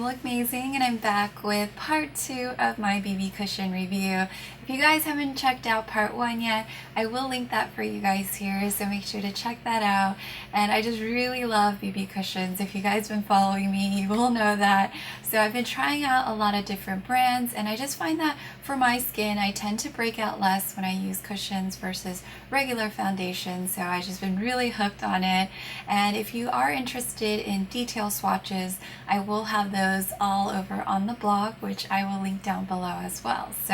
LookMazing, and I'm back with part 2 of my BB cushion review. If you guys haven't checked out part 1 yet, I will link that for you guys here, so make sure to check that out. And I just really love BB cushions. If you guys have been following me, you will know that. So I've been trying out a lot of different brands, and I just find that for my skin, I tend to break out less when I use cushions versus regular foundation. So I've just been really hooked on it. And if you are interested in detail swatches, I will have those all over on the blog, which I will link down below as well. So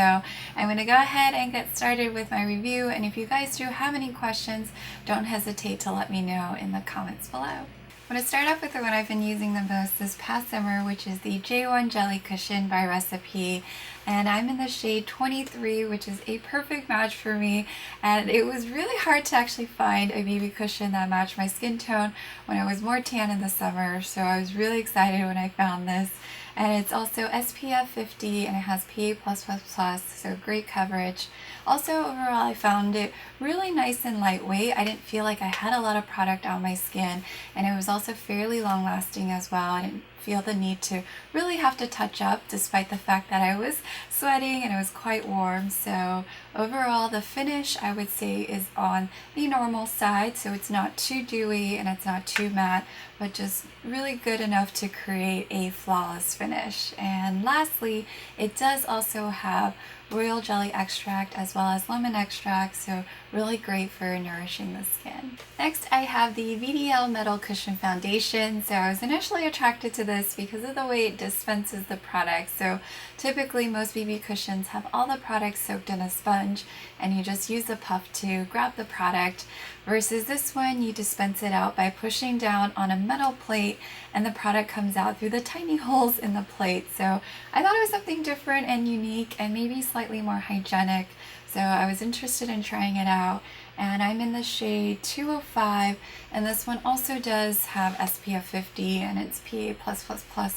I'm going to go ahead and get started with my review, and if you guys do have any questions, don't hesitate to let me know in the comments below. I'm going to start off with the one I've been using the most this past summer, which is the J1 Jelly Cushion by Recipe. And I'm in the shade 23, which is a perfect match for me. And it was really hard to actually find a BB cushion that matched my skin tone when I was more tan in the summer. So I was really excited when I found this. And it's also SPF 50 and it has PA+++, so great coverage. Also, overall, I found it really nice and lightweight. I didn't feel like I had a lot of product on my skin, and it was also fairly long lasting as well. I didn't feel the need to really have to touch up despite the fact that I was sweating and it was quite warm. So overall, the finish I would say is on the normal side, so it's not too dewy and it's not too matte, but just really good enough to create a flawless finish. And lastly, it does also have royal jelly extract as well as lemon extract, so really great for nourishing the skin. Next, I have the VDL Metal Cushion Foundation. So I was initially attracted to this because of the way it dispenses the product. So typically most BB cushions have all the product soaked in a sponge and you just use a puff to grab the product, versus this one you dispense it out by pushing down on a metal plate and the product comes out through the tiny holes in the plate. So I thought it was something different and unique and maybe slightly more hygienic. So I was interested in trying it out, and I'm in the shade 205, and this one also does have SPF 50 and it's PA+++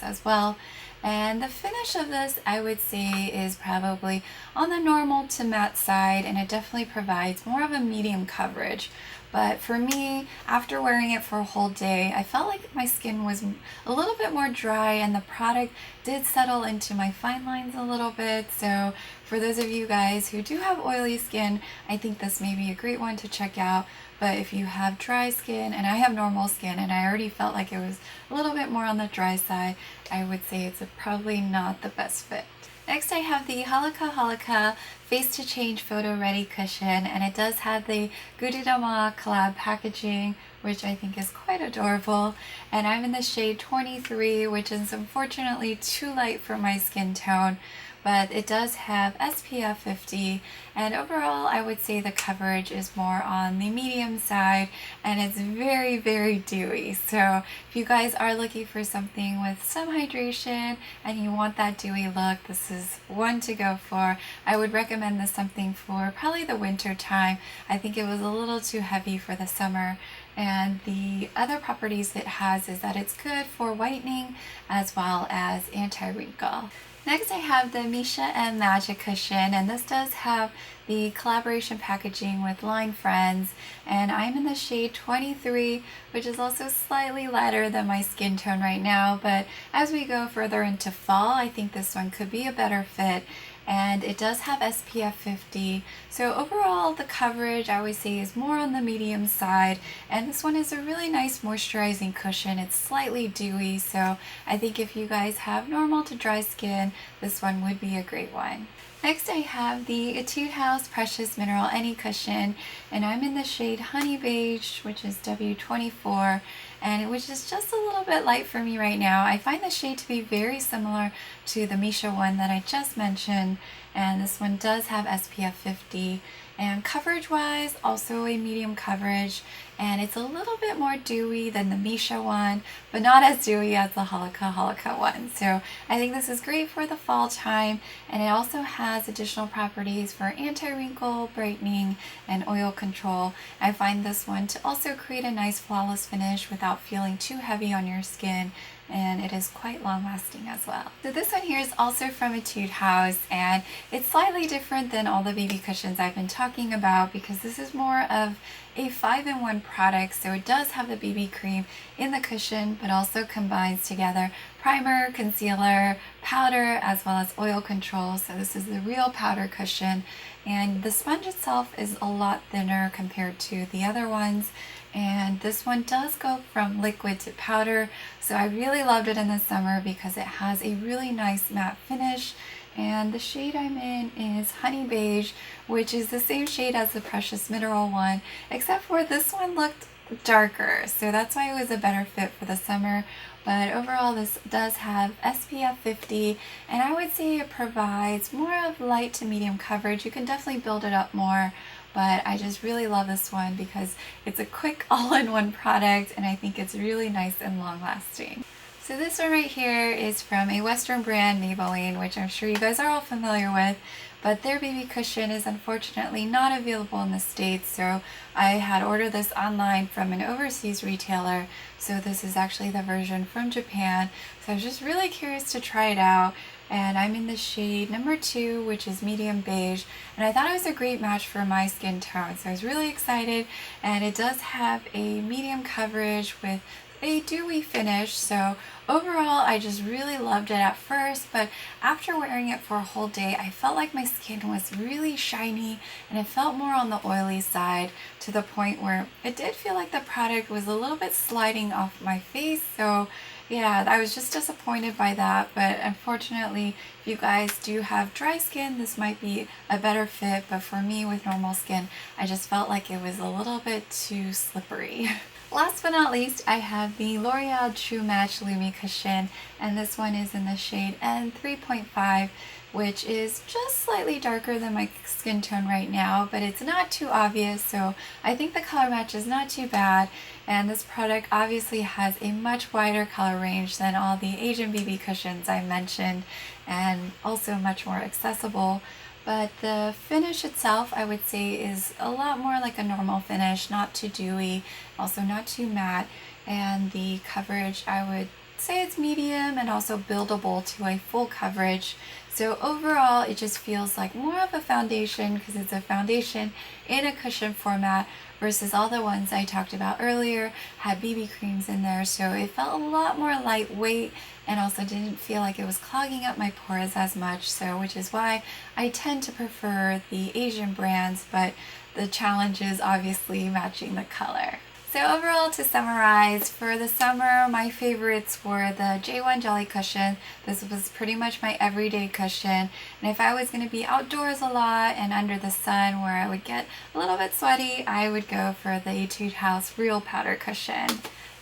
as well. And the finish of this, I would say, is probably on the normal to matte side, and it definitely provides more of a medium coverage. But for me, after wearing it for a whole day, I felt like my skin was a little bit more dry and the product did settle into my fine lines a little bit. So for those of you guys who do have oily skin, I think this may be a great one to check out. But if you have dry skin, and I have normal skin and I already felt like it was a little bit more on the dry side, I would say it's probably not the best fit. Next, I have the Holika Face to Change Photo Ready Cushion, and it does have the Gudidama collab packaging, which I think is quite adorable. And I'm in the shade 23, which is unfortunately too light for my skin tone, but it does have SPF 50, and overall I would say the coverage is more on the medium side, and it's very, very dewy. So if you guys are looking for something with some hydration and you want that dewy look, this is one to go for. I would recommend this something for probably the winter time. I think it was a little too heavy for the summer. And the other properties it has is that it's good for whitening as well as anti-wrinkle. Next, I have the Misha and Magic Cushion, and this does have the collaboration packaging with Line Friends, and I'm in the shade 23, which is also slightly lighter than my skin tone right now, but as we go further into fall, I think this one could be a better fit. And it does have SPF 50, so overall the coverage I would say is more on the medium side, and this one is a really nice moisturizing cushion. It's slightly dewy, so I think if you guys have normal to dry skin, this one would be a great one. Next, I have the Etude House Precious Mineral Any Cushion, and I'm in the shade Honey Beige, which is W24, and which is just a little bit light for me right now. I find the shade to be very similar to the Misha one that I just mentioned, and this one does have SPF 50. And coverage wise, also a medium coverage, and it's a little bit more dewy than the Misha one, but not as dewy as the Holika one. So I think this is great for the fall time, and it also has additional properties for anti-wrinkle, brightening, and oil control. I find this one to also create a nice flawless finish without feeling too heavy on your skin, and it is quite long lasting as well. So this one here is also from Etude House, and it's slightly different than all the BB cushions I've been talking about because this is more of a 5-in-1 product, so it does have the BB cream in the cushion, but also combines together primer, concealer, powder, as well as oil control. So this is the Real Powder Cushion, and the sponge itself is a lot thinner compared to the other ones. And this one does go from liquid to powder, so I really loved it in the summer because it has a really nice matte finish. And the shade I'm in is Honey Beige, which is the same shade as the Precious Mineral one, except for this one looked darker, so that's why it was a better fit for the summer. But overall, this does have SPF 50, and I would say it provides more of light to medium coverage. You can definitely build it up more, but I just really love this one because it's a quick all-in-one product, and I think it's really nice and long-lasting. So this one right here is from a Western brand, Maybelline, which I'm sure you guys are all familiar with, but their BB cushion is unfortunately not available in the States, so I had ordered this online from an overseas retailer. So this is actually the version from Japan, so I was just really curious to try it out. And I'm in the shade number 2, which is medium beige, and I thought it was a great match for my skin tone, so I was really excited. And it does have a medium coverage with a dewy finish, so overall I just really loved it at first, but after wearing it for a whole day I felt like my skin was really shiny and it felt more on the oily side, to the point where it did feel like the product was a little bit sliding off my face. So yeah, I was just disappointed by that, but unfortunately if you guys do have dry skin, this might be a better fit, but for me with normal skin, I just felt like it was a little bit too slippery. Last but not least, I have the L'Oreal True Match Lumi Cushion, and this one is in the shade N3.5, which is just slightly darker than my skin tone right now, but it's not too obvious, so I think the color match is not too bad. And this product obviously has a much wider color range than all the Asian BB cushions I mentioned, and also much more accessible. But the finish itself, I would say, is a lot more like a normal finish, not too dewy, also not too matte. And the coverage, I would say it's medium and also buildable to a full coverage. So overall, it just feels like more of a foundation, because it's a foundation in a cushion format, versus all the ones I talked about earlier had BB creams in there, so it felt a lot more lightweight and also didn't feel like it was clogging up my pores as much, so which is why I tend to prefer the Asian brands, but the challenge is obviously matching the color. So overall, to summarize, for the summer, my favorites were the J1 Jelly Cushion. This was pretty much my everyday cushion. And if I was going to be outdoors a lot and under the sun where I would get a little bit sweaty, I would go for the Etude House Real Powder Cushion.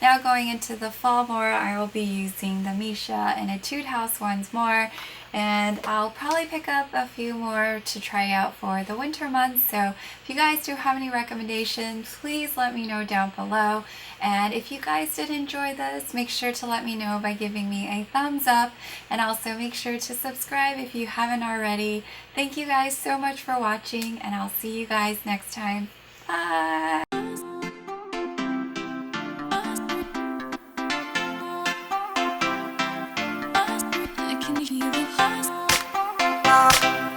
Now going into the fall more, I will be using the Misha and Etude House ones more, and I'll probably pick up a few more to try out for the winter months. So if you guys do have any recommendations, please let me know down below. And if you guys did enjoy this, make sure to let me know by giving me a thumbs up, and also make sure to subscribe if you haven't already. Thank you guys so much for watching, and I'll see you guys next time. Bye!